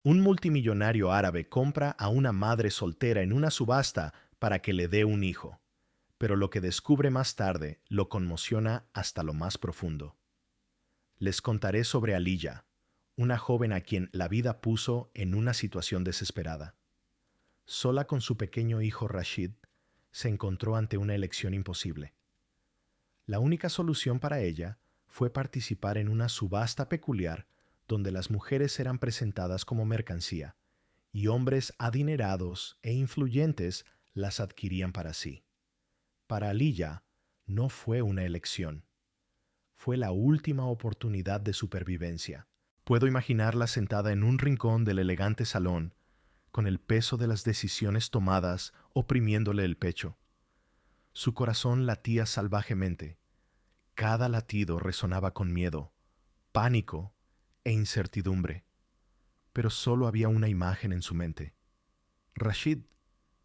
Un multimillonario árabe compra a una madre soltera en una subasta para que le dé un hijo, pero lo que descubre más tarde lo conmociona hasta lo más profundo. Les contaré sobre Aliyah, una joven a quien la vida puso en una situación desesperada. Sola con su pequeño hijo Rashid, se encontró ante una elección imposible. La única solución para ella fue participar en una subasta peculiar donde las mujeres eran presentadas como mercancía y hombres adinerados e influyentes las adquirían para sí. Para Aliyah no fue una elección, fue la última oportunidad de supervivencia. Puedo imaginarla sentada en un rincón del elegante salón, con el peso de las decisiones tomadas oprimiéndole el pecho. Su corazón latía salvajemente. Cada latido resonaba con miedo, pánico e incertidumbre. Pero solo había una imagen en su mente. Rashid,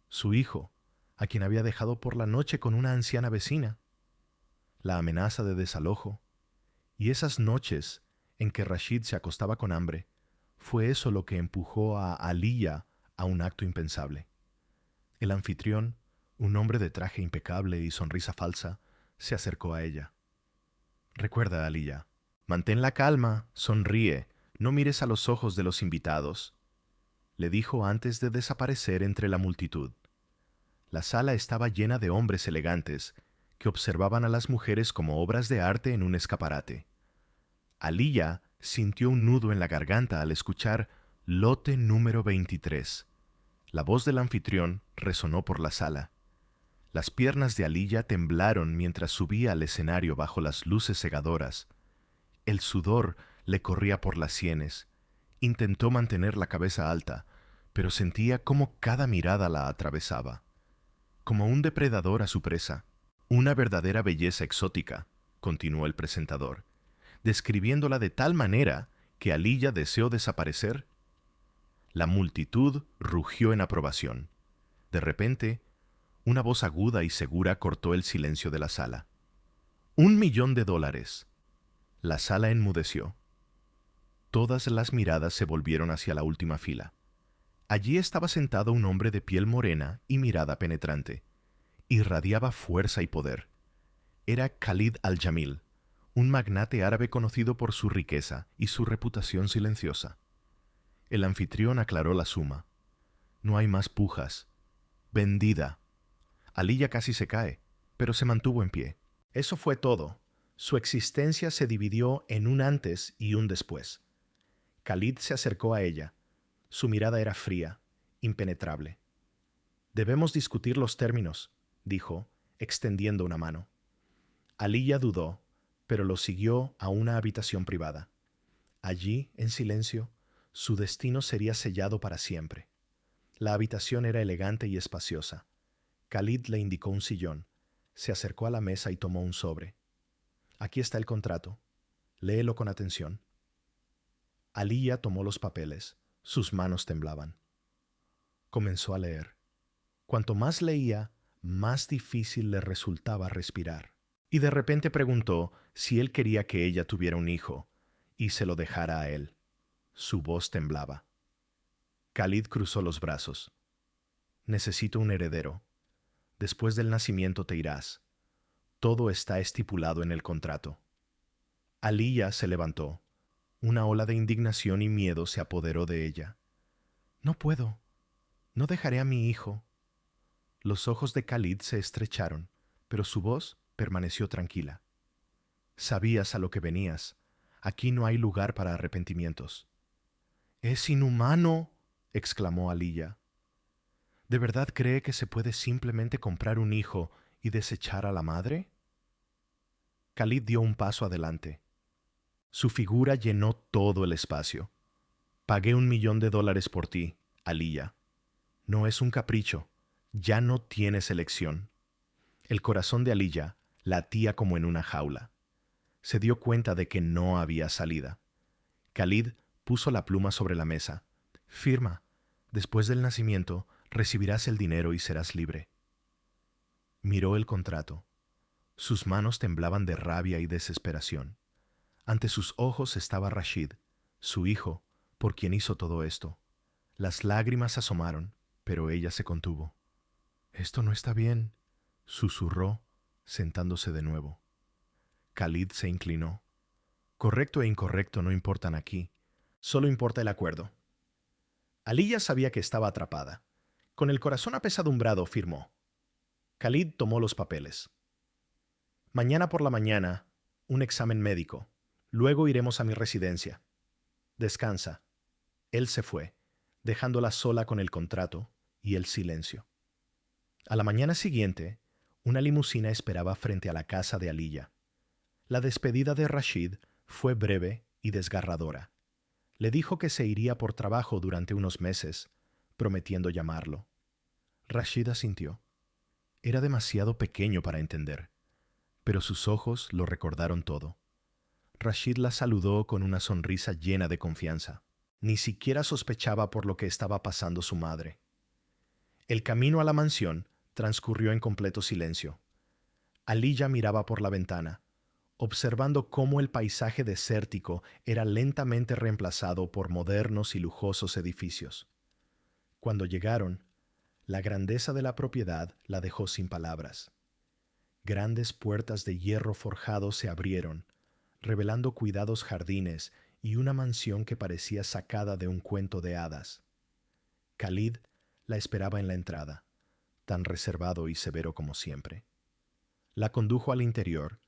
su hijo, a quien había dejado por la noche con una anciana vecina. La amenaza de desalojo. Y esas noches en que Rashid se acostaba con hambre, fue eso lo que empujó a Aliyah a un acto impensable. El anfitrión, un hombre de traje impecable y sonrisa falsa, se acercó a ella. Recuerda, Aliyah, mantén la calma, sonríe, no mires a los ojos de los invitados, le dijo antes de desaparecer entre la multitud. La sala estaba llena de hombres elegantes que observaban a las mujeres como obras de arte en un escaparate. Aliyah sintió un nudo en la garganta al escuchar lote número 23. La voz del anfitrión resonó por la sala. Las piernas de Aliyah temblaron mientras subía al escenario bajo las luces cegadoras. El sudor le corría por las sienes. Intentó mantener la cabeza alta, pero sentía cómo cada mirada la atravesaba. Como un depredador a su presa. Una verdadera belleza exótica, continuó el presentador, describiéndola de tal manera que Aliyah deseó desaparecer. La multitud rugió en aprobación. De repente, una voz aguda y segura cortó el silencio de la sala. $1.000.000. La sala enmudeció. Todas las miradas se volvieron hacia la última fila. Allí estaba sentado un hombre de piel morena y mirada penetrante. Irradiaba fuerza y poder. Era Khalid al-Jamil, un magnate árabe conocido por su riqueza y su reputación silenciosa. El anfitrión aclaró la suma. No hay más pujas. Vendida. Aliyah casi se cae, pero se mantuvo en pie. Eso fue todo. Su existencia se dividió en un antes y un después. Khalid se acercó a ella. Su mirada era fría, impenetrable. Debemos discutir los términos, dijo, extendiendo una mano. Aliyah dudó, pero lo siguió a una habitación privada. Allí, en silencio, su destino sería sellado para siempre. La habitación era elegante y espaciosa. Khalid le indicó un sillón. Se acercó a la mesa y tomó un sobre. Aquí está el contrato. Léelo con atención. Aliyah tomó los papeles. Sus manos temblaban. Comenzó a leer. Cuanto más leía, más difícil le resultaba respirar. Y de repente preguntó si él quería que ella tuviera un hijo y se lo dejara a él. Su voz temblaba. Khalid cruzó los brazos. Necesito un heredero. Después del nacimiento te irás. Todo está estipulado en el contrato. Aliyah se levantó. Una ola de indignación y miedo se apoderó de ella. No puedo. No dejaré a mi hijo. Los ojos de Khalid se estrecharon, pero su voz permaneció tranquila. Sabías a lo que venías. Aquí no hay lugar para arrepentimientos. «¡Es inhumano!», exclamó Aliyah. ¿De verdad cree que se puede simplemente comprar un hijo y desechar a la madre? Khalid dio un paso adelante. Su figura llenó todo el espacio. Pagué $1.000.000 por ti, Aliyah. No es un capricho. Ya no tienes elección. El corazón de Aliyah latía como en una jaula. Se dio cuenta de que no había salida. Khalid puso la pluma sobre la mesa. Firma. Después del nacimiento, recibirás el dinero y serás libre. Miró el contrato. Sus manos temblaban de rabia y desesperación. Ante sus ojos estaba Rashid, su hijo, por quien hizo todo esto. Las lágrimas asomaron, pero ella se contuvo. «Esto no está bien», susurró, sentándose de nuevo. Khalid se inclinó. «Correcto e incorrecto no importan aquí. Solo importa el acuerdo». Aliyah sabía que estaba atrapada. Con el corazón apesadumbrado, firmó. Khalid tomó los papeles. «Mañana por la mañana, un examen médico. Luego iremos a mi residencia. Descansa». Él se fue, dejándola sola con el contrato y el silencio. A la mañana siguiente, una limusina esperaba frente a la casa de Aliyah. La despedida de Rashid fue breve y desgarradora. Le dijo que se iría por trabajo durante unos meses, prometiendo llamarlo. Rashid asintió. Era demasiado pequeño para entender, pero sus ojos lo recordaron todo. Rashid la saludó con una sonrisa llena de confianza. Ni siquiera sospechaba por lo que estaba pasando su madre. El camino a la mansión transcurrió en completo silencio. Aliyah miraba por la ventana, observando cómo el paisaje desértico era lentamente reemplazado por modernos y lujosos edificios. Cuando llegaron, la grandeza de la propiedad la dejó sin palabras. Grandes puertas de hierro forjado se abrieron, revelando cuidados jardines y una mansión que parecía sacada de un cuento de hadas. Khalid la esperaba en la entrada, tan reservado y severo como siempre. La condujo al interior,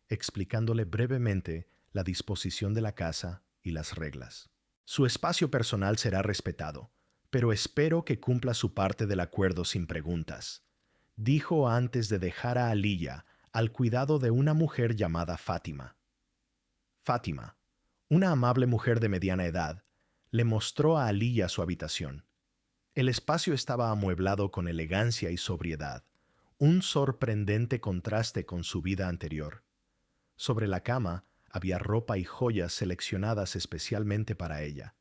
explicándole brevemente la disposición de la casa y las reglas. «Su espacio personal será respetado, pero espero que cumpla su parte del acuerdo sin preguntas», dijo antes de dejar a Aliyah al cuidado de una mujer llamada Fátima. Fátima, una amable mujer de mediana edad, le mostró a Aliyah su habitación. El espacio estaba amueblado con elegancia y sobriedad, un sorprendente contraste con su vida anterior. Sobre la cama había ropa y joyas seleccionadas especialmente para ella.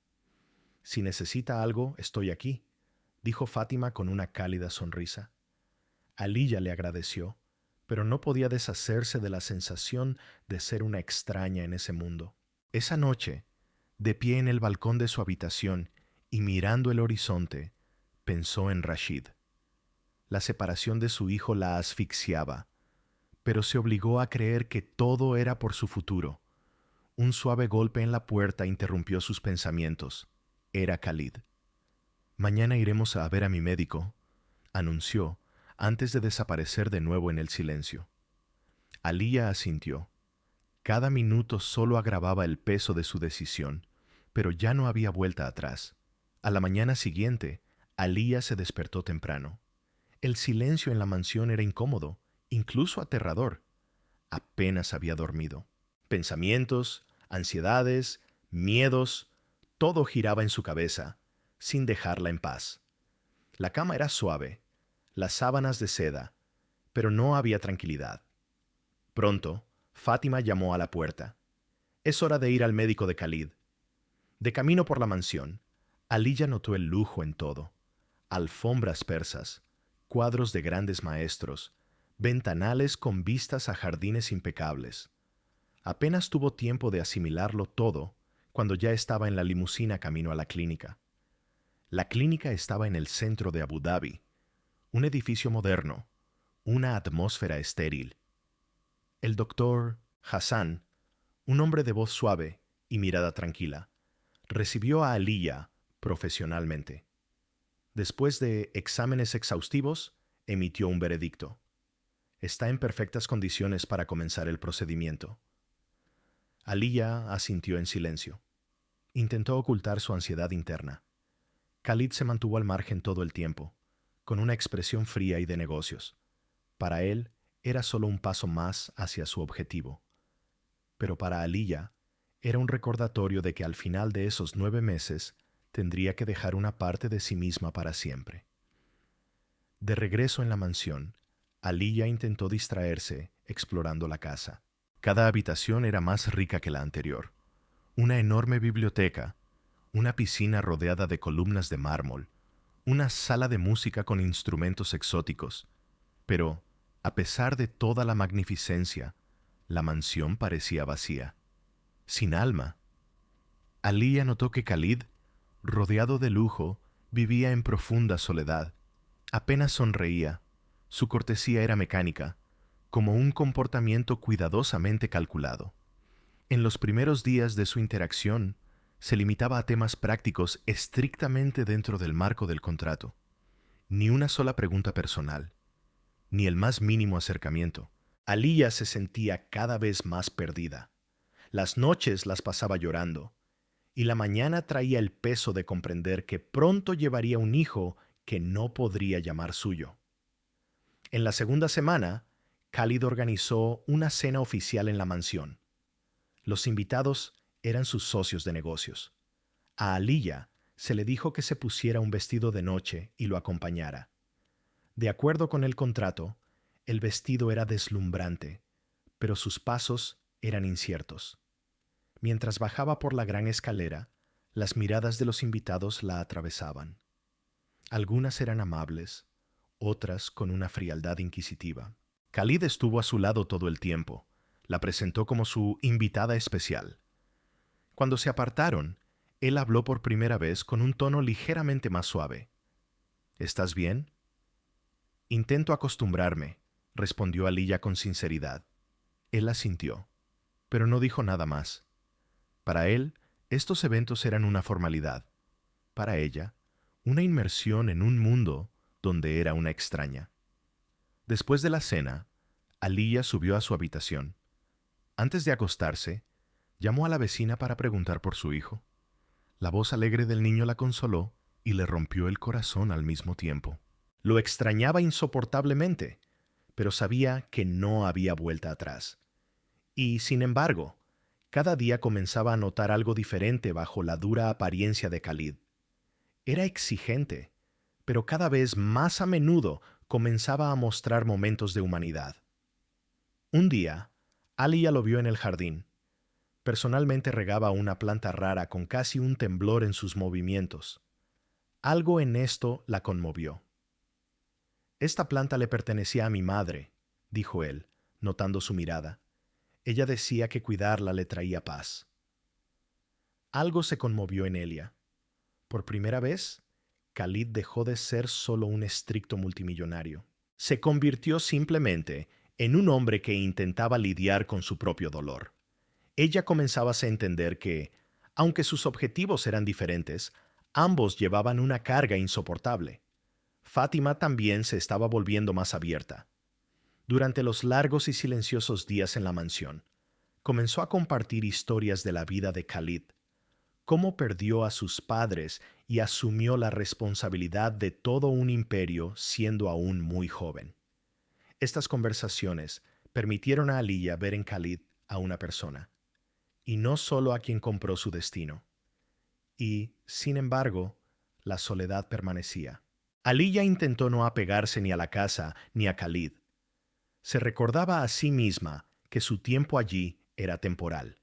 «Si necesita algo, estoy aquí», dijo Fátima con una cálida sonrisa. Aliyah le agradeció, pero no podía deshacerse de la sensación de ser una extraña en ese mundo. Esa noche, de pie en el balcón de su habitación y mirando el horizonte, pensó en Rashid. La separación de su hijo la asfixiaba, pero se obligó a creer que todo era por su futuro. Un suave golpe en la puerta interrumpió sus pensamientos. Era Khalid. «Mañana iremos a ver a mi médico», anunció, antes de desaparecer de nuevo en el silencio. Aliyah asintió. Cada minuto solo agravaba el peso de su decisión, pero ya no había vuelta atrás. A la mañana siguiente, Aliyah se despertó temprano. El silencio en la mansión era incómodo, incluso aterrador. Apenas había dormido. Pensamientos, ansiedades, miedos, todo giraba en su cabeza, sin dejarla en paz. La cama era suave, las sábanas de seda, pero no había tranquilidad. Pronto, Fátima llamó a la puerta. «Es hora de ir al médico de Khalid». De camino por la mansión, Aliyah notó el lujo en todo. Alfombras persas, cuadros de grandes maestros, ventanales con vistas a jardines impecables. Apenas tuvo tiempo de asimilarlo todo cuando ya estaba en la limusina camino a la clínica. La clínica estaba en el centro de Abu Dhabi, un edificio moderno, una atmósfera estéril. El doctor Hassan, un hombre de voz suave y mirada tranquila, recibió a Aliyah profesionalmente. Después de exámenes exhaustivos, emitió un veredicto. «Está en perfectas condiciones para comenzar el procedimiento». Aliyah asintió en silencio. Intentó ocultar su ansiedad interna. Khalid se mantuvo al margen todo el tiempo, con una expresión fría y de negocios. Para él, era solo un paso más hacia su objetivo. Pero para Aliyah, era un recordatorio de que al final de esos 9 meses tendría que dejar una parte de sí misma para siempre. De regreso en la mansión, Aliyah intentó distraerse explorando la casa. Cada habitación era más rica que la anterior. Una enorme biblioteca, una piscina rodeada de columnas de mármol, una sala de música con instrumentos exóticos. Pero, a pesar de toda la magnificencia, la mansión parecía vacía, sin alma. Aliyah notó que Khalid, rodeado de lujo, Vivía en profunda soledad. Apenas sonreía. Su cortesía era mecánica, como un comportamiento cuidadosamente calculado. En los primeros días de su interacción, se limitaba a temas prácticos estrictamente dentro del marco del contrato. Ni una sola pregunta personal, ni el más mínimo acercamiento. Aliyah se sentía cada vez más perdida. Las noches las pasaba llorando, y la mañana traía el peso de comprender que pronto llevaría un hijo que no podría llamar suyo. En la segunda semana, Khalid organizó una cena oficial en la mansión. Los invitados eran sus socios de negocios. A Aliyah se le dijo que se pusiera un vestido de noche y lo acompañara. De acuerdo con el contrato, el vestido era deslumbrante, pero sus pasos eran inciertos. Mientras bajaba por la gran escalera, las miradas de los invitados la atravesaban. Algunas eran amables, otras con una frialdad inquisitiva. Khalid estuvo a su lado todo el tiempo. La presentó como su invitada especial. Cuando se apartaron, él habló por primera vez con un tono ligeramente más suave. ¿Estás bien? Intento acostumbrarme, respondió Aliyah con sinceridad. Él asintió, pero no dijo nada más. Para él, estos eventos eran una formalidad. Para ella, una inmersión en un mundo donde era una extraña. Después de la cena, Aliyah subió a su habitación. Antes de acostarse, llamó a la vecina para preguntar por su hijo. La voz alegre del niño la consoló y le rompió el corazón al mismo tiempo. Lo extrañaba insoportablemente, pero sabía que no había vuelta atrás. Y, sin embargo, cada día comenzaba a notar algo diferente bajo la dura apariencia de Khalid. Era exigente, pero cada vez más a menudo comenzaba a mostrar momentos de humanidad. Un día, Aliyah lo vio en el jardín. Personalmente regaba una planta rara con casi un temblor en sus movimientos. Algo en esto la conmovió. «Esta planta le pertenecía a mi madre», dijo él, notando su mirada. Ella decía que cuidarla le traía paz. Algo se conmovió en Elia. Por primera vez, Khalid dejó de ser solo un estricto multimillonario. Se convirtió simplemente en un hombre que intentaba lidiar con su propio dolor. Ella comenzaba a entender que, aunque sus objetivos eran diferentes, ambos llevaban una carga insoportable. Fátima también se estaba volviendo más abierta. Durante los largos y silenciosos días en la mansión, comenzó a compartir historias de la vida de Khalid, cómo perdió a sus padres y asumió la responsabilidad de todo un imperio siendo aún muy joven. Estas conversaciones permitieron a Aliyah ver en Khalid a una persona, y no solo a quien compró su destino. Y, sin embargo, la soledad permanecía. Aliyah intentó no apegarse ni a la casa ni a Khalid. Se recordaba a sí misma que su tiempo allí era temporal.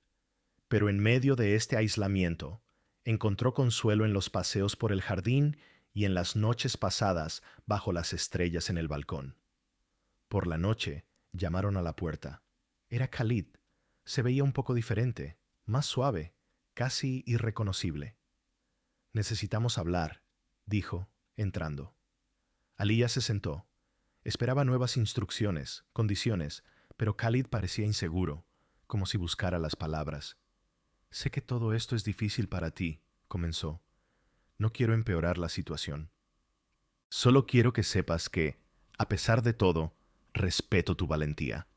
Pero en medio de este aislamiento, encontró consuelo en los paseos por el jardín y en las noches pasadas bajo las estrellas en el balcón. Por la noche, llamaron a la puerta. Era Khalid. Se veía un poco diferente, más suave, casi irreconocible. «Necesitamos hablar», dijo, entrando. Aliyah se sentó. Esperaba nuevas instrucciones, condiciones, pero Khalid parecía inseguro, como si buscara las palabras. «Sé que todo esto es difícil para ti», comenzó. «No quiero empeorar la situación. Solo quiero que sepas que, a pesar de todo, respeto tu valentía».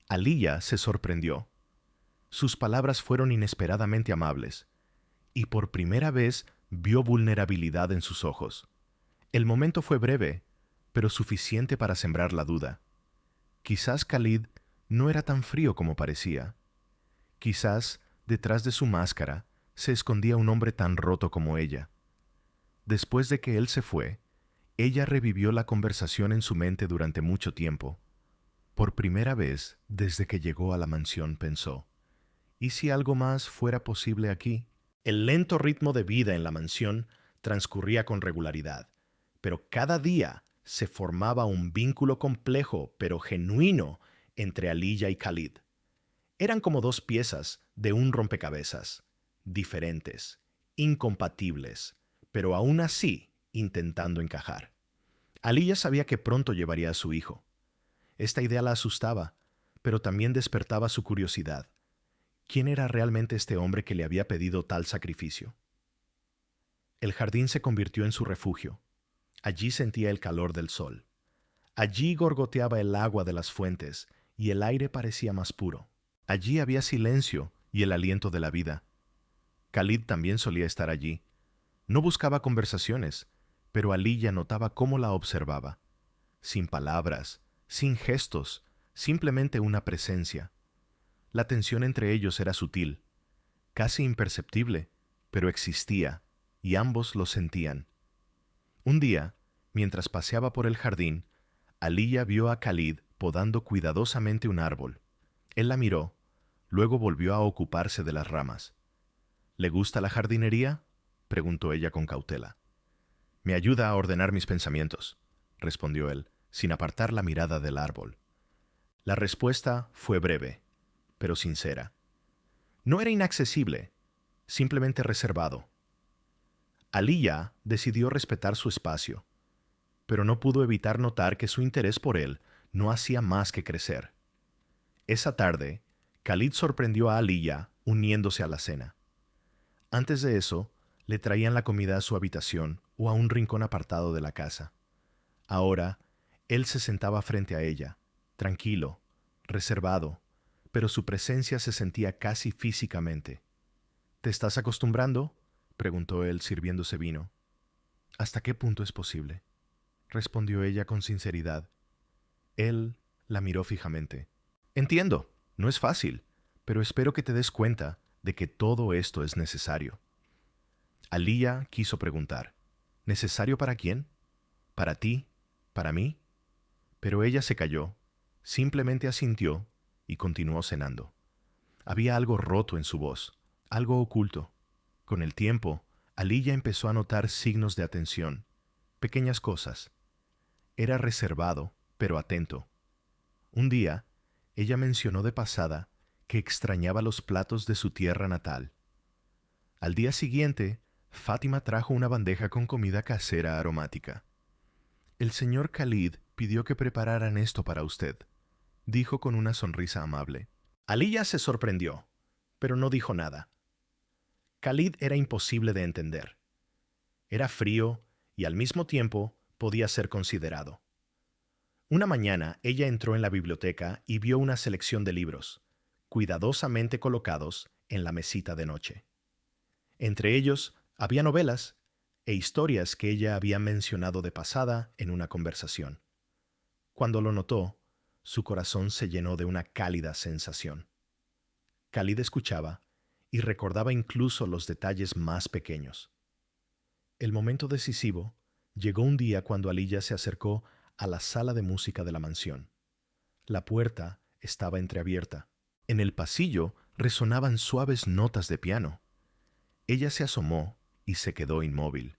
Aliyah se sorprendió. Sus palabras fueron inesperadamente amables, y por primera vez vio vulnerabilidad en sus ojos. El momento fue breve, pero suficiente para sembrar la duda. Quizás Khalid no era tan frío como parecía. Quizás, detrás de su máscara, se escondía un hombre tan roto como ella. Después de que él se fue, ella revivió la conversación en su mente durante mucho tiempo. Por primera vez, desde que llegó a la mansión, pensó, ¿y si algo más fuera posible aquí? El lento ritmo de vida en la mansión transcurría con regularidad, pero cada día se formaba un vínculo complejo pero genuino entre Aliyah y Khalid. Eran como dos piezas de un rompecabezas, diferentes, incompatibles, pero aún así intentando encajar. Aliyah sabía que pronto llevaría a su hijo. Esta idea la asustaba, pero también despertaba su curiosidad. ¿Quién era realmente este hombre que le había pedido tal sacrificio? El jardín se convirtió en su refugio. Allí sentía el calor del sol. Allí gorgoteaba el agua de las fuentes y el aire parecía más puro. Allí había silencio y el aliento de la vida. Khalid también solía estar allí. No buscaba conversaciones, pero Aliyah notaba cómo la observaba. Sin palabras, sin gestos, simplemente una presencia. La tensión entre ellos era sutil, casi imperceptible, pero existía, y ambos lo sentían. Un día, mientras paseaba por el jardín, Aliyah vio a Khalid podando cuidadosamente un árbol. Él la miró, luego volvió a ocuparse de las ramas. ¿Le gusta la jardinería?, preguntó ella con cautela. Me ayuda a ordenar mis pensamientos, respondió él, sin apartar la mirada del árbol. La respuesta fue breve, pero sincera. No era inaccesible, simplemente reservado. Aliyah decidió respetar su espacio, pero no pudo evitar notar que su interés por él no hacía más que crecer. Esa tarde, Khalid sorprendió a Aliyah uniéndose a la cena. Antes de eso, le traían la comida a su habitación o a un rincón apartado de la casa. Ahora, él se sentaba frente a ella, tranquilo, reservado, pero su presencia se sentía casi físicamente. ¿Te estás acostumbrando?, preguntó él sirviéndose vino. ¿Hasta qué punto es posible?, respondió ella con sinceridad. Él la miró fijamente. Entiendo, no es fácil, pero espero que te des cuenta de que todo esto es necesario. Aliyah quiso preguntar, ¿necesario para quién? ¿Para ti? ¿Para mí? Pero ella se calló, simplemente asintió y continuó cenando. Había algo roto en su voz, algo oculto. Con el tiempo, Aliyah empezó a notar signos de atención, pequeñas cosas. Era reservado, pero atento. Un día, ella mencionó de pasada que extrañaba los platos de su tierra natal. Al día siguiente, Fátima trajo una bandeja con comida casera aromática. El señor Khalid pidió que prepararan esto para usted, dijo con una sonrisa amable. Aliyah se sorprendió, pero no dijo nada. Khalid era imposible de entender. Era frío y al mismo tiempo podía ser considerado. Una mañana ella entró en la biblioteca y vio una selección de libros, cuidadosamente colocados en la mesita de noche. Entre ellos había novelas e historias que ella había mencionado de pasada en una conversación. Cuando lo notó, su corazón se llenó de una cálida sensación. Khalid escuchaba y recordaba incluso los detalles más pequeños. El momento decisivo llegó un día cuando Aliyah se acercó a la sala de música de la mansión. La puerta estaba entreabierta. En el pasillo resonaban suaves notas de piano. Ella se asomó y se quedó inmóvil.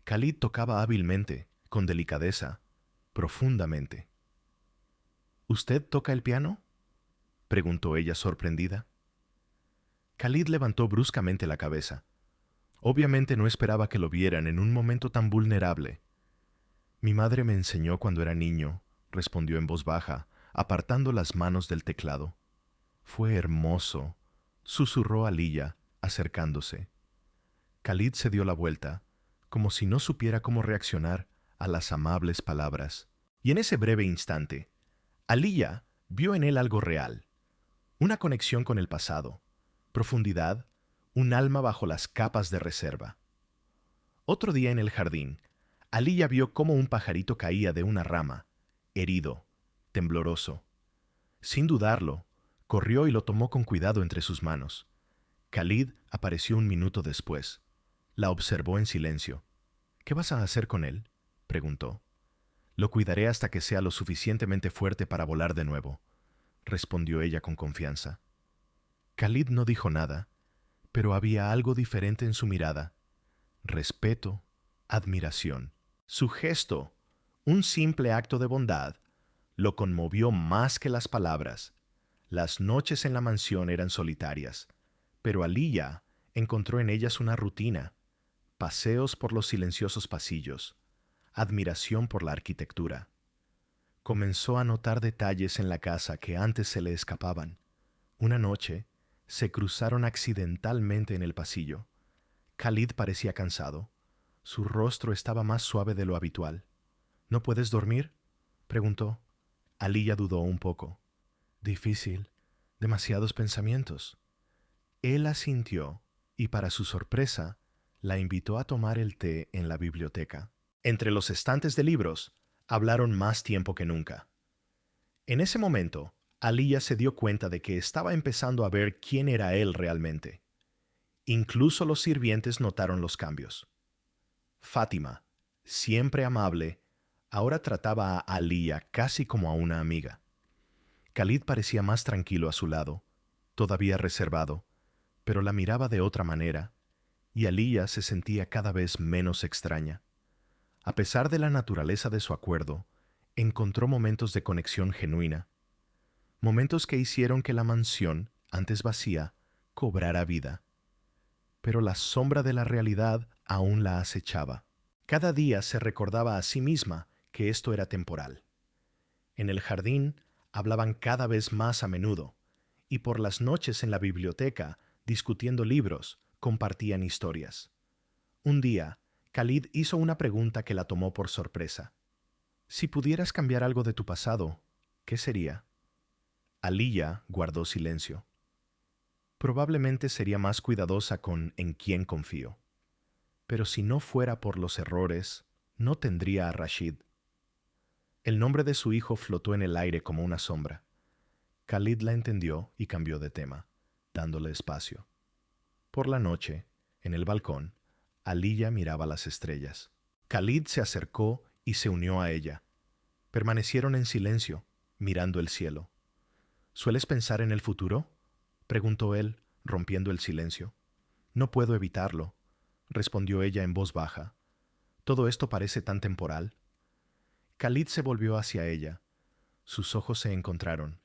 Khalid tocaba hábilmente, con delicadeza, profundamente. ¿Usted toca el piano?, preguntó ella sorprendida. Khalid levantó bruscamente la cabeza. Obviamente no esperaba que lo vieran en un momento tan vulnerable. Mi madre me enseñó cuando era niño, respondió en voz baja, apartando las manos del teclado. Fue hermoso, susurró Aliyah, acercándose. Khalid se dio la vuelta, como si no supiera cómo reaccionar a las amables palabras. Y en ese breve instante, Aliyah vio en él algo real, una conexión con el pasado, profundidad, un alma bajo las capas de reserva. Otro día en el jardín, Aliyah vio cómo un pajarito caía de una rama, herido, tembloroso. Sin dudarlo, corrió y lo tomó con cuidado entre sus manos. Khalid apareció un minuto después. La observó en silencio. ¿Qué vas a hacer con él?, preguntó. Lo cuidaré hasta que sea lo suficientemente fuerte para volar de nuevo, respondió ella con confianza. Khalid no dijo nada, pero había algo diferente en su mirada. Respeto, admiración. Su gesto, un simple acto de bondad, lo conmovió más que las palabras. Las noches en la mansión eran solitarias, pero Aliyah encontró en ellas una rutina, paseos por los silenciosos pasillos, admiración por la arquitectura. Comenzó a notar detalles en la casa que antes se le escapaban. Una noche, se cruzaron accidentalmente en el pasillo. Khalid parecía cansado. Su rostro estaba más suave de lo habitual. ¿No puedes dormir?, preguntó. Aliyah dudó un poco. Difícil. Demasiados pensamientos. Él asintió y, para su sorpresa, la invitó a tomar el té en la biblioteca. Entre los estantes de libros, hablaron más tiempo que nunca. En ese momento, Aliyah se dio cuenta de que estaba empezando a ver quién era él realmente. Incluso los sirvientes notaron los cambios. Fátima, siempre amable, ahora trataba a Aliyah casi como a una amiga. Khalid parecía más tranquilo a su lado, todavía reservado, pero la miraba de otra manera, y Aliyah se sentía cada vez menos extraña. A pesar de la naturaleza de su acuerdo, encontró momentos de conexión genuina, momentos que hicieron que la mansión, antes vacía, cobrara vida. Pero la sombra de la realidad aún la acechaba. Cada día se recordaba a sí misma que esto era temporal. En el jardín hablaban cada vez más a menudo, y por las noches en la biblioteca, discutiendo libros, compartían historias. Un día, Khalid hizo una pregunta que la tomó por sorpresa. Si pudieras cambiar algo de tu pasado, ¿qué sería? Aliyah guardó silencio. Probablemente sería más cuidadosa con en quién confío. Pero si no fuera por los errores, no tendría a Rashid. El nombre de su hijo flotó en el aire como una sombra. Khalid la entendió y cambió de tema, dándole espacio. Por la noche, en el balcón, Aliyah miraba las estrellas. Khalid se acercó y se unió a ella. Permanecieron en silencio, mirando el cielo. ¿Sueles pensar en el futuro?, preguntó él, rompiendo el silencio. No puedo evitarlo, respondió ella en voz baja. Todo esto parece tan temporal. Khalid se volvió hacia ella. Sus ojos se encontraron,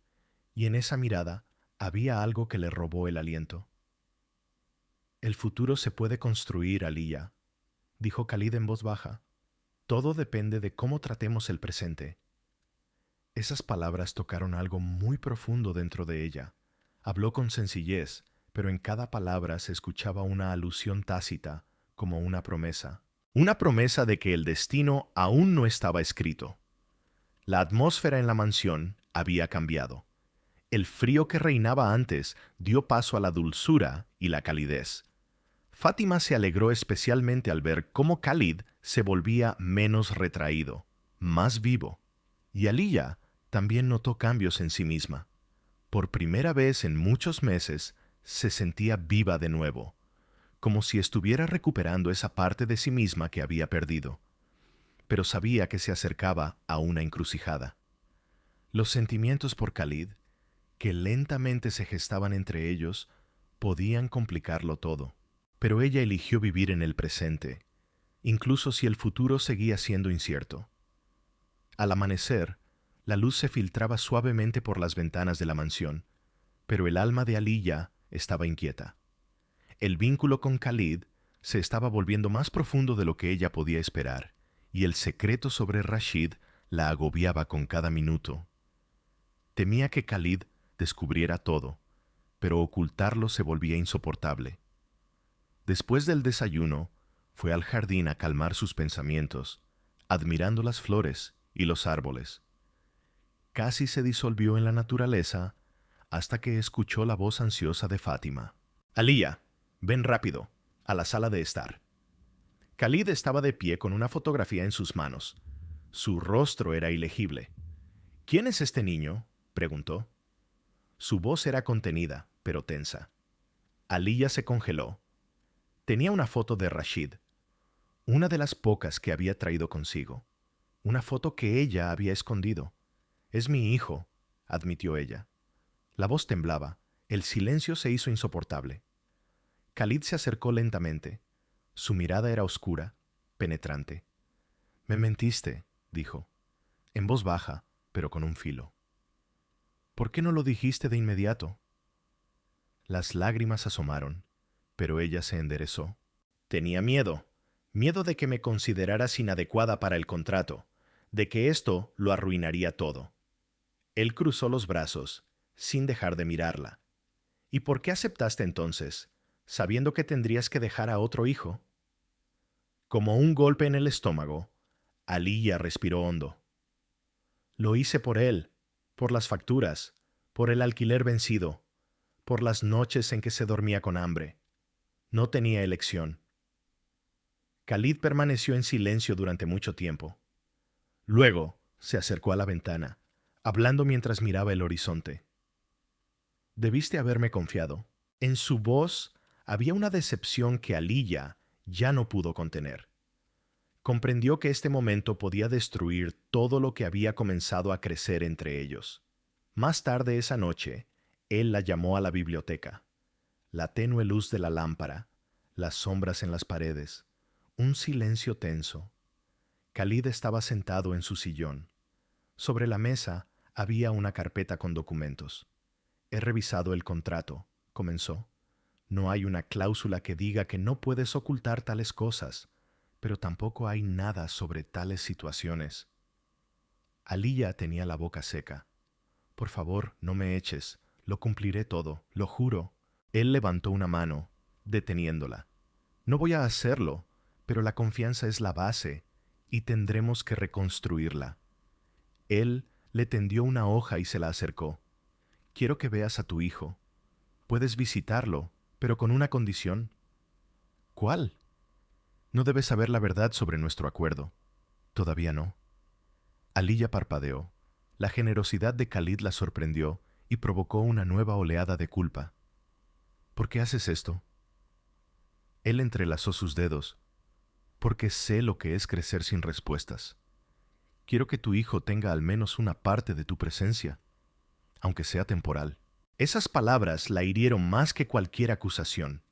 y en esa mirada había algo que le robó el aliento. El futuro se puede construir, Aliyah, dijo Khalid en voz baja. Todo depende de cómo tratemos el presente. Esas palabras tocaron algo muy profundo dentro de ella. Habló con sencillez, pero en cada palabra se escuchaba una alusión tácita, como una promesa. Una promesa de que el destino aún no estaba escrito. La atmósfera en la mansión había cambiado. El frío que reinaba antes dio paso a la dulzura y la calidez. Fátima se alegró especialmente al ver cómo Khalid se volvía menos retraído, más vivo. Y Aliyah también notó cambios en sí misma. Por primera vez en muchos meses se sentía viva de nuevo, como si estuviera recuperando esa parte de sí misma que había perdido. Pero sabía que se acercaba a una encrucijada. Los sentimientos por Khalid, que lentamente se gestaban entre ellos, podían complicarlo todo. Pero ella eligió vivir en el presente, incluso si el futuro seguía siendo incierto. Al amanecer, la luz se filtraba suavemente por las ventanas de la mansión, pero el alma de Aliyah estaba inquieta. El vínculo con Khalid se estaba volviendo más profundo de lo que ella podía esperar, y el secreto sobre Rashid la agobiaba con cada minuto. Temía que Khalid descubriera todo, pero ocultarlo se volvía insoportable. Después del desayuno, fue al jardín a calmar sus pensamientos, admirando las flores y los árboles. Casi se disolvió en la naturaleza hasta que escuchó la voz ansiosa de Fátima. Aliyah, ven rápido, a la sala de estar. Khalid estaba de pie con una fotografía en sus manos. Su rostro era ilegible. ¿Quién es este niño?, preguntó. Su voz era contenida, pero tensa. Aliyah se congeló. Tenía una foto de Rashid, una de las pocas que había traído consigo. Una foto que ella había escondido. Es mi hijo, admitió ella. La voz temblaba. El silencio se hizo insoportable. Khalid se acercó lentamente. Su mirada era oscura, penetrante. Me mentiste, dijo, en voz baja, pero con un filo. ¿Por qué no lo dijiste de inmediato? Las lágrimas asomaron, pero ella se enderezó. Tenía miedo. Miedo de que me consideraras inadecuada para el contrato, de que esto lo arruinaría todo. Él cruzó los brazos, sin dejar de mirarla. ¿Y por qué aceptaste entonces, sabiendo que tendrías que dejar a otro hijo? Como un golpe en el estómago, Aliyah respiró hondo. Lo hice por él, por las facturas, por el alquiler vencido, por las noches en que se dormía con hambre. No tenía elección. Khalid permaneció en silencio durante mucho tiempo. Luego se acercó a la ventana, hablando mientras miraba el horizonte. Debiste haberme confiado. En su voz había una decepción que Aliyah ya no pudo contener. Comprendió que este momento podía destruir todo lo que había comenzado a crecer entre ellos. Más tarde esa noche, él la llamó a la biblioteca. La tenue luz de la lámpara, las sombras en las paredes, un silencio tenso. Khalid estaba sentado en su sillón. Sobre la mesa había una carpeta con documentos. He revisado el contrato, comenzó. No hay una cláusula que diga que no puedes ocultar tales cosas, pero tampoco hay nada sobre tales situaciones. Aliyah tenía la boca seca. Por favor, no me eches. Lo cumpliré todo, lo juro. Él levantó una mano, deteniéndola. No voy a hacerlo, pero la confianza es la base y tendremos que reconstruirla. Él le tendió una hoja y se la acercó. Quiero que veas a tu hijo. Puedes visitarlo, pero con una condición. ¿Cuál? No debes saber la verdad sobre nuestro acuerdo. Todavía no. Aliyah parpadeó. La generosidad de Khalid la sorprendió y provocó una nueva oleada de culpa. ¿Por qué haces esto? Él entrelazó sus dedos. Porque sé lo que es crecer sin respuestas. Quiero que tu hijo tenga al menos una parte de tu presencia, aunque sea temporal. Esas palabras la hirieron más que cualquier acusación.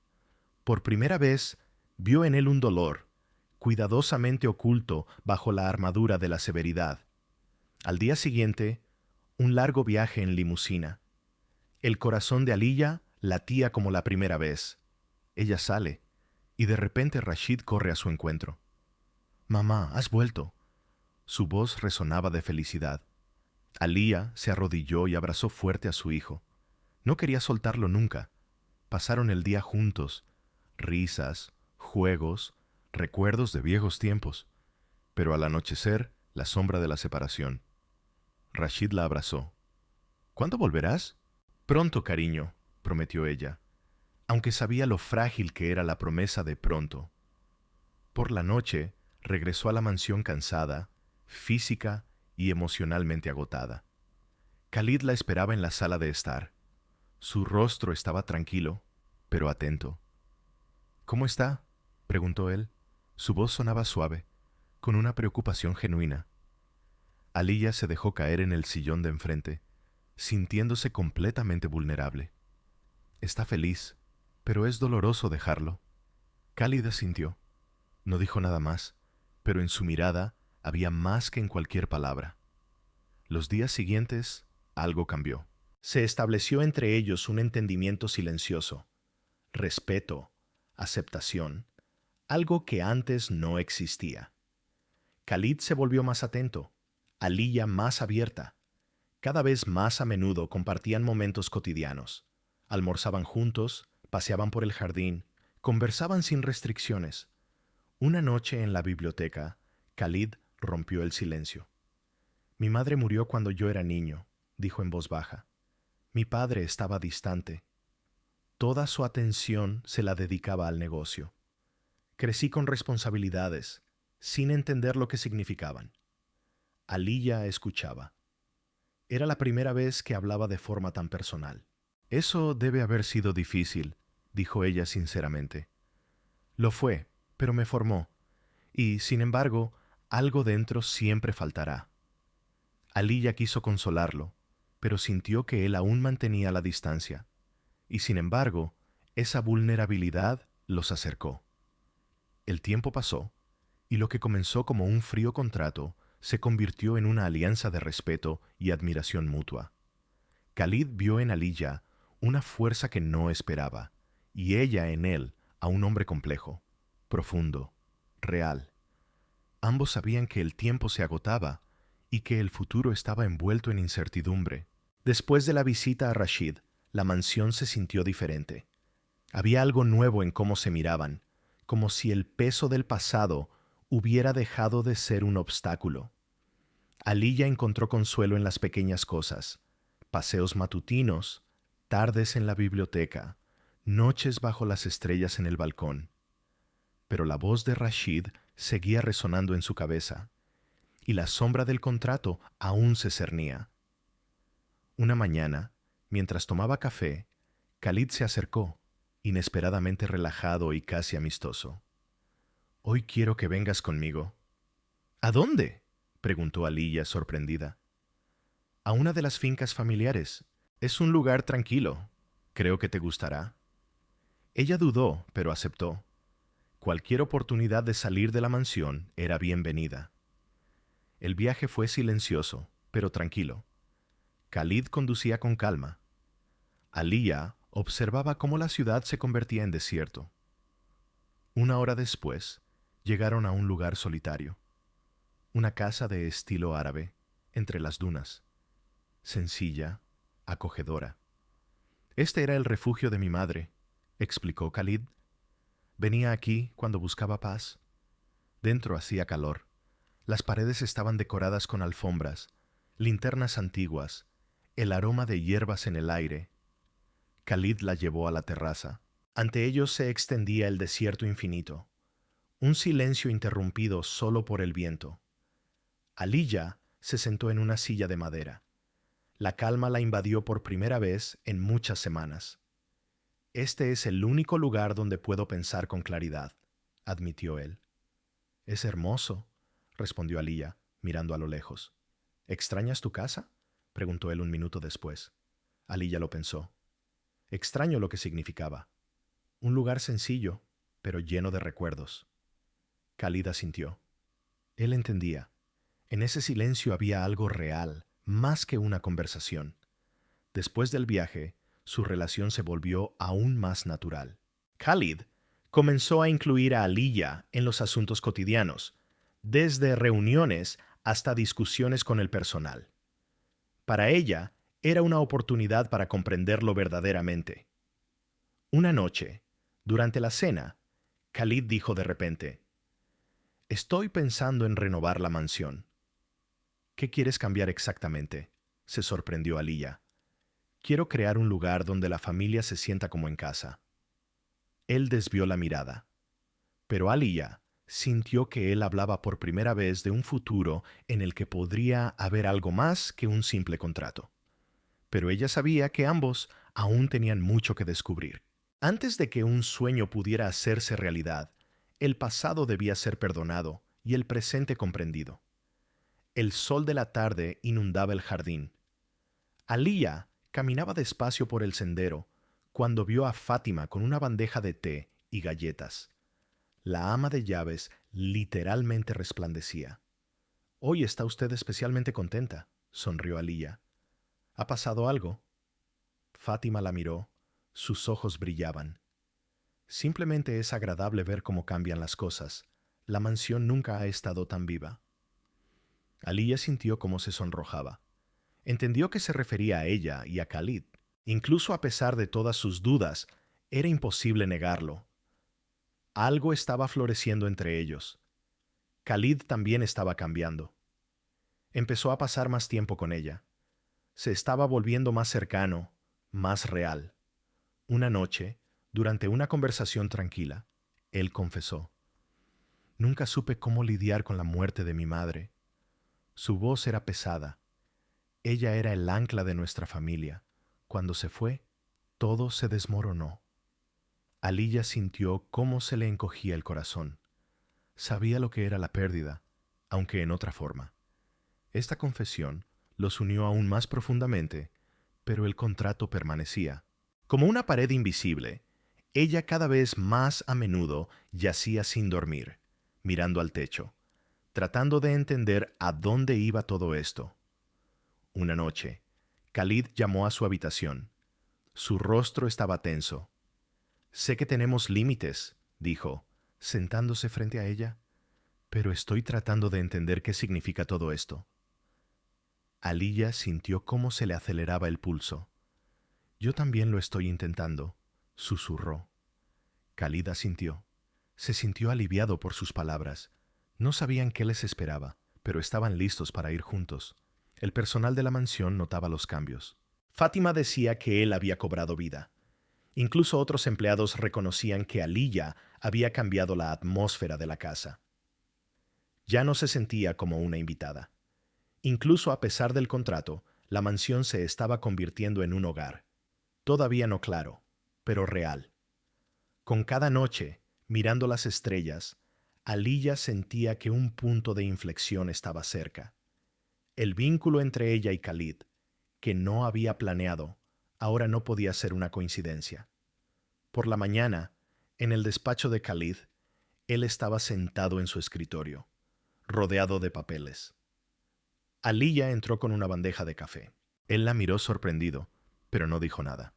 Por primera vez, vio en él un dolor, cuidadosamente oculto bajo la armadura de la severidad. Al día siguiente, un largo viaje en limusina. El corazón de Aliyah latía como la primera vez. Ella sale, y de repente Rashid corre a su encuentro. «Mamá, has vuelto». Su voz resonaba de felicidad. Aliyah se arrodilló y abrazó fuerte a su hijo. No quería soltarlo nunca. Pasaron el día juntos. Risas, juegos, recuerdos de viejos tiempos. Pero al anochecer, la sombra de la separación. Rashid la abrazó. «¿Cuándo volverás?» «Pronto, cariño», prometió ella, aunque sabía lo frágil que era la promesa de pronto. Por la noche, regresó a la mansión cansada, física y emocionalmente agotada. Khalid la esperaba en la sala de estar. Su rostro estaba tranquilo, pero atento. «¿Cómo está?», preguntó él. Su voz sonaba suave, con una preocupación genuina. Aliyah se dejó caer en el sillón de enfrente, sintiéndose completamente vulnerable. «Está feliz, pero es doloroso dejarlo». Khalid asintió. No dijo nada más, pero en su mirada había más que en cualquier palabra. Los días siguientes, algo cambió. Se estableció entre ellos un entendimiento silencioso, respeto, aceptación, algo que antes no existía. Khalid se volvió más atento, Aliyah más abierta. Cada vez más a menudo compartían momentos cotidianos. Almorzaban juntos, paseaban por el jardín, conversaban sin restricciones. Una noche en la biblioteca, Khalid rompió el silencio. «Mi madre murió cuando yo era niño», dijo en voz baja. «Mi padre estaba distante. Toda su atención se la dedicaba al negocio. Crecí con responsabilidades, sin entender lo que significaban». Aliyah escuchaba. Era la primera vez que hablaba de forma tan personal. «Eso debe haber sido difícil», dijo ella sinceramente. «Lo fue, pero me formó. Y, sin embargo, algo dentro siempre faltará». Aliyah quiso consolarlo, pero sintió que él aún mantenía la distancia. Y, sin embargo, esa vulnerabilidad los acercó. El tiempo pasó, y lo que comenzó como un frío contrato se convirtió en una alianza de respeto y admiración mutua. Khalid vio en Aliyah una fuerza que no esperaba, y ella en él a un hombre complejo, profundo, real. Ambos sabían que el tiempo se agotaba y que el futuro estaba envuelto en incertidumbre. Después de la visita a Rashid, la mansión se sintió diferente. Había algo nuevo en cómo se miraban, como si el peso del pasado hubiera dejado de ser un obstáculo. Aliyah encontró consuelo en las pequeñas cosas: paseos matutinos, tardes en la biblioteca, noches bajo las estrellas en el balcón. Pero la voz de Rashid seguía resonando en su cabeza, y la sombra del contrato aún se cernía. Una mañana, mientras tomaba café, Khalid se acercó, inesperadamente relajado y casi amistoso. «Hoy quiero que vengas conmigo». «¿A dónde?», preguntó Aliyah sorprendida. «A una de las fincas familiares. Es un lugar tranquilo. Creo que te gustará». Ella dudó, pero aceptó. Cualquier oportunidad de salir de la mansión era bienvenida. El viaje fue silencioso, pero tranquilo. Khalid conducía con calma. Aliyah observaba cómo la ciudad se convertía en desierto. Una hora después, llegaron a un lugar solitario. Una casa de estilo árabe, entre las dunas. Sencilla, acogedora. «Este era el refugio de mi madre», explicó Khalid. «Venía aquí cuando buscaba paz». Dentro hacía calor. Las paredes estaban decoradas con alfombras, linternas antiguas, el aroma de hierbas en el aire. Khalid la llevó a la terraza. Ante ellos se extendía el desierto infinito, un silencio interrumpido solo por el viento. Aliyah se sentó en una silla de madera. La calma la invadió por primera vez en muchas semanas. «Este es el único lugar donde puedo pensar con claridad», admitió él. «Es hermoso», respondió Aliyah, mirando a lo lejos. «¿Extrañas tu casa?», preguntó él un minuto después. Aliyah lo pensó. Extraño lo que significaba. Un lugar sencillo, pero lleno de recuerdos. Khalid asintió. Él entendía. En ese silencio había algo real, más que una conversación. Después del viaje, su relación se volvió aún más natural. Khalid comenzó a incluir a Aliyah en los asuntos cotidianos, desde reuniones hasta discusiones con el personal. Para ella, era una oportunidad para comprenderlo verdaderamente. Una noche, durante la cena, Khalid dijo de repente: «Estoy pensando en renovar la mansión». «¿Qué quieres cambiar exactamente?», se sorprendió Aliyah. «Quiero crear un lugar donde la familia se sienta como en casa». Él desvió la mirada. Pero Aliyah sintió que él hablaba por primera vez de un futuro en el que podría haber algo más que un simple contrato. Pero ella sabía que ambos aún tenían mucho que descubrir. Antes de que un sueño pudiera hacerse realidad, el pasado debía ser perdonado y el presente comprendido. El sol de la tarde inundaba el jardín. Aliyah caminaba despacio por el sendero cuando vio a Fátima con una bandeja de té y galletas. La ama de llaves literalmente resplandecía. «Hoy está usted especialmente contenta», sonrió Aliyah. «¿Ha pasado algo?». Fátima la miró. Sus ojos brillaban. «Simplemente es agradable ver cómo cambian las cosas. La mansión nunca ha estado tan viva». Aliyah sintió cómo se sonrojaba. Entendió que se refería a ella y a Khalid. Incluso a pesar de todas sus dudas, era imposible negarlo. Algo estaba floreciendo entre ellos. Khalid también estaba cambiando. Empezó a pasar más tiempo con ella. Se estaba volviendo más cercano, más real. Una noche, durante una conversación tranquila, él confesó: «Nunca supe cómo lidiar con la muerte de mi madre». Su voz era pesada. Ella era el ancla de nuestra familia. Cuando se fue, todo se desmoronó. Aliyah sintió cómo se le encogía el corazón. Sabía lo que era la pérdida, aunque en otra forma. Esta confesión los unió aún más profundamente, pero el contrato permanecía. Como una pared invisible, ella cada vez más a menudo yacía sin dormir, mirando al techo, tratando de entender a dónde iba todo esto. Una noche, Khalid llamó a su habitación. Su rostro estaba tenso. «Sé que tenemos límites», dijo, sentándose frente a ella. Pero estoy tratando de entender qué significa todo esto. Aliyah sintió cómo se le aceleraba el pulso. Yo también lo estoy intentando, susurró. Khalid asintió. Se sintió aliviado por sus palabras. No sabían qué les esperaba, pero estaban listos para ir juntos. El personal de la mansión notaba los cambios. Fátima decía que él había cobrado vida. Incluso otros empleados reconocían que Aliyah había cambiado la atmósfera de la casa. Ya no se sentía como una invitada. Incluso a pesar del contrato, la mansión se estaba convirtiendo en un hogar. Todavía no claro, pero real. Con cada noche, mirando las estrellas, Aliyah sentía que un punto de inflexión estaba cerca. El vínculo entre ella y Khalid, que no había planeado, ahora no podía ser una coincidencia. Por la mañana, en el despacho de Khalid, él estaba sentado en su escritorio, rodeado de papeles. Aliyah entró con una bandeja de café. Él la miró sorprendido, pero no dijo nada.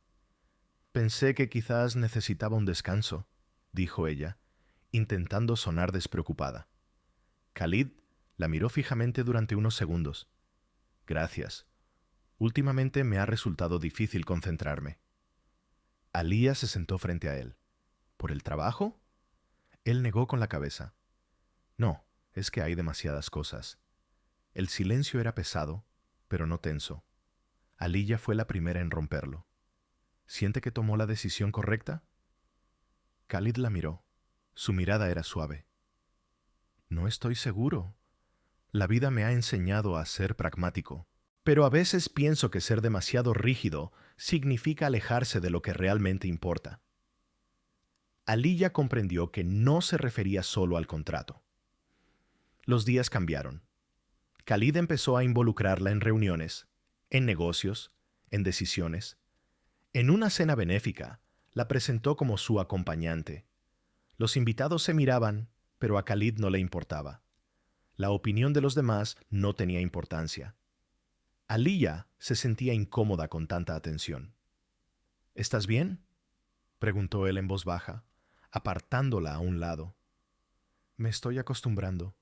Pensé que quizás necesitaba un descanso, dijo ella, intentando sonar despreocupada. Khalid la miró fijamente durante unos segundos. Gracias. Últimamente me ha resultado difícil concentrarme. Aliyah se sentó frente a él. ¿Por el trabajo? Él negó con la cabeza. No, es que hay demasiadas cosas. El silencio era pesado, pero no tenso. Aliyah fue la primera en romperlo. ¿Siente que tomó la decisión correcta? Khalid la miró. Su mirada era suave. No estoy seguro. La vida me ha enseñado a ser pragmático, pero a veces pienso que ser demasiado rígido significa alejarse de lo que realmente importa. Aliyah comprendió que no se refería solo al contrato. Los días cambiaron. Khalid empezó a involucrarla en reuniones, en negocios, en decisiones. En una cena benéfica, la presentó como su acompañante. Los invitados se miraban, pero a Khalid no le importaba. La opinión de los demás no tenía importancia. Aliyah se sentía incómoda con tanta atención. ¿Estás bien?, preguntó él en voz baja, apartándola a un lado. Me estoy acostumbrando,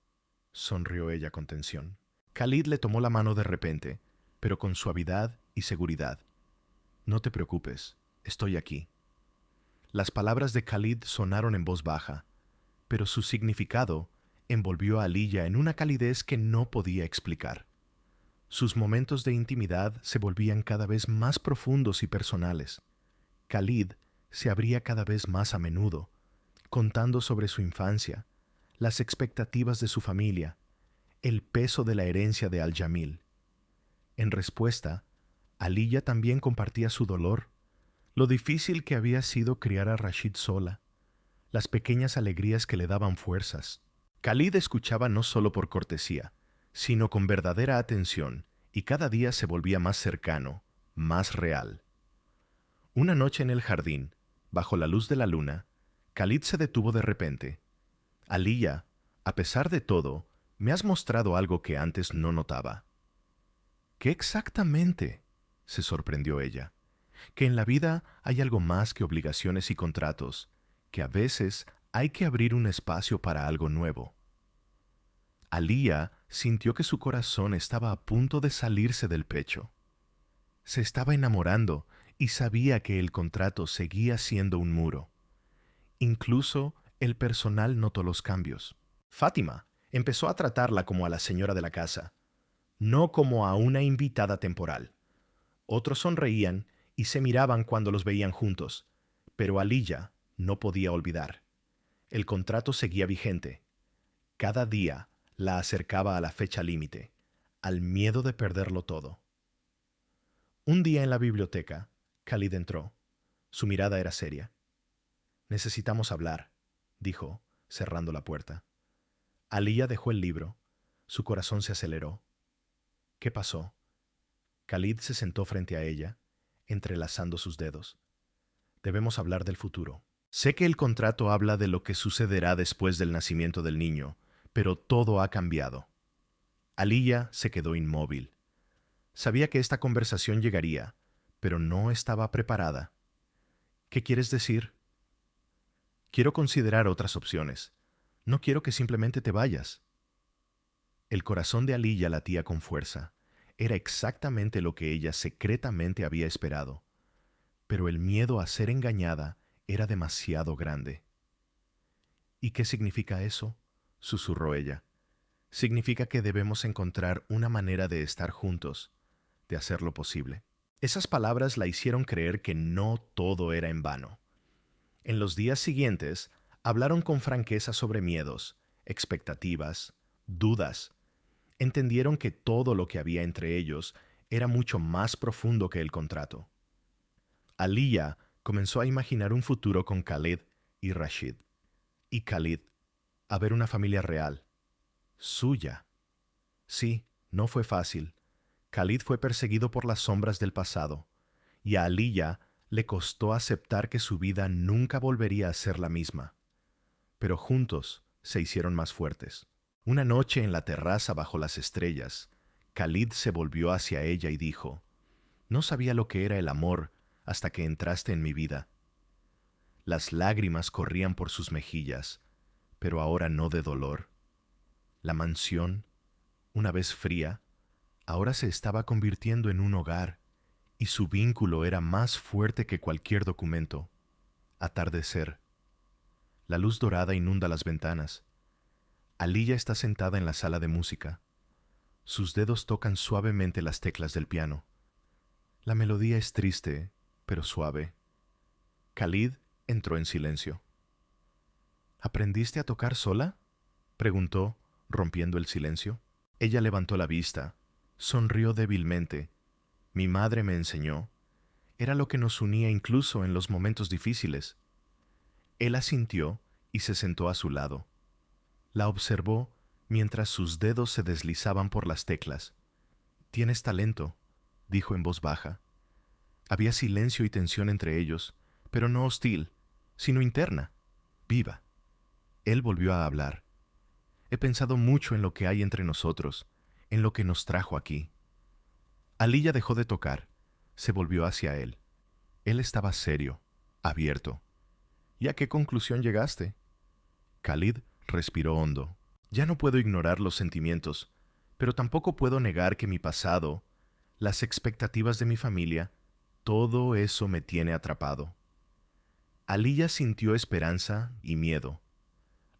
sonrió ella con tensión. Khalid le tomó la mano de repente, pero con suavidad y seguridad. No te preocupes, estoy aquí. Las palabras de Khalid sonaron en voz baja, pero su significado envolvió a Aliyah en una calidez que no podía explicar. Sus momentos de intimidad se volvían cada vez más profundos y personales. Khalid se abría cada vez más a menudo, contando sobre su infancia, las expectativas de su familia, el peso de la herencia de Al-Jamil. En respuesta, Aliyah también compartía su dolor, lo difícil que había sido criar a Rashid sola, las pequeñas alegrías que le daban fuerzas. Khalid escuchaba no solo por cortesía, sino con verdadera atención, y cada día se volvía más cercano, más real. Una noche en el jardín, bajo la luz de la luna, Khalid se detuvo de repente. Aliyah, a pesar de todo, me has mostrado algo que antes no notaba. ¿Qué exactamente?, se sorprendió ella. Que en la vida hay algo más que obligaciones y contratos, que a veces hay que abrir un espacio para algo nuevo. Aliyah sintió que su corazón estaba a punto de salirse del pecho. Se estaba enamorando y sabía que el contrato seguía siendo un muro. Incluso el personal notó los cambios. Fátima empezó a tratarla como a la señora de la casa, no como a una invitada temporal. Otros sonreían y se miraban cuando los veían juntos, pero Aliyah no podía olvidar. El contrato seguía vigente. Cada día la acercaba a la fecha límite, al miedo de perderlo todo. Un día en la biblioteca, Khalid entró. Su mirada era seria. «Necesitamos hablar», dijo, cerrando la puerta. Aliyah dejó el libro. Su corazón se aceleró. «¿Qué pasó?». Khalid se sentó frente a ella, entrelazando sus dedos. «Debemos hablar del futuro. Sé que el contrato habla de lo que sucederá después del nacimiento del niño, pero todo ha cambiado». Aliyah se quedó inmóvil. Sabía que esta conversación llegaría, pero no estaba preparada. «¿Qué quieres decir?». «Quiero considerar otras opciones. No quiero que simplemente te vayas». El corazón de Aliyah latía con fuerza. Era exactamente lo que ella secretamente había esperado. Pero el miedo a ser engañada era demasiado grande. ¿Y qué significa eso?, susurró ella. Significa que debemos encontrar una manera de estar juntos, de hacerlo posible. Esas palabras la hicieron creer que no todo era en vano. En los días siguientes, hablaron con franqueza sobre miedos, expectativas, dudas. Entendieron que todo lo que había entre ellos era mucho más profundo que el contrato. Aliyah comenzó a imaginar un futuro con Khalid y Rashid. Y Khalid, a ver una familia real, suya. Sí, no fue fácil. Khalid fue perseguido por las sombras del pasado, y a Aliyah le costó aceptar que su vida nunca volvería a ser la misma. Pero juntos se hicieron más fuertes. Una noche en la terraza bajo las estrellas, Khalid se volvió hacia ella y dijo: «No sabía lo que era el amor hasta que entraste en mi vida». Las lágrimas corrían por sus mejillas, pero ahora no de dolor. La mansión, una vez fría, ahora se estaba convirtiendo en un hogar, y su vínculo era más fuerte que cualquier documento. Atardecer. La luz dorada inunda las ventanas. Aliyah está sentada en la sala de música. Sus dedos tocan suavemente las teclas del piano. La melodía es triste, pero suave. Khalid entró en silencio. ¿Aprendiste a tocar sola?, preguntó, rompiendo el silencio. Ella levantó la vista, sonrió débilmente. Mi madre me enseñó. Era lo que nos unía incluso en los momentos difíciles. Él asintió y se sentó a su lado. La observó mientras sus dedos se deslizaban por las teclas. «Tienes talento», dijo en voz baja. Había silencio y tensión entre ellos, pero no hostil, sino interna, viva. Él volvió a hablar. «He pensado mucho en lo que hay entre nosotros, en lo que nos trajo aquí». Aliyah dejó de tocar, se volvió hacia él. Él estaba serio, abierto. ¿Y a qué conclusión llegaste? Khalid respiró hondo. Ya no puedo ignorar los sentimientos, pero tampoco puedo negar que mi pasado, las expectativas de mi familia, todo eso me tiene atrapado. Aliyah sintió esperanza y miedo.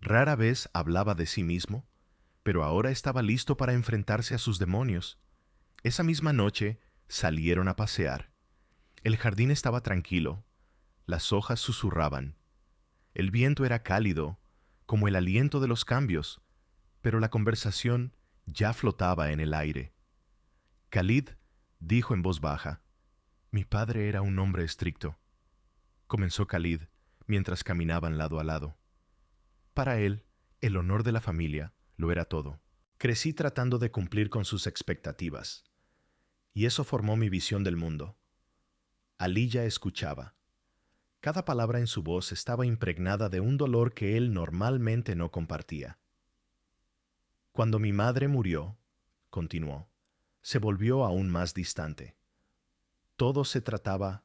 Rara vez hablaba de sí mismo, pero ahora estaba listo para enfrentarse a sus demonios. Esa misma noche salieron a pasear. El jardín estaba tranquilo, las hojas susurraban. El viento era cálido, como el aliento de los cambios, pero la conversación ya flotaba en el aire. Khalid dijo en voz baja: «Mi padre era un hombre estricto», comenzó Khalid mientras caminaban lado a lado. Para él, el honor de la familia lo era todo. Crecí tratando de cumplir con sus expectativas, y eso formó mi visión del mundo. Aliyah escuchaba. Cada palabra en su voz estaba impregnada de un dolor que él normalmente no compartía. Cuando mi madre murió, continuó, se volvió aún más distante. Todo se trataba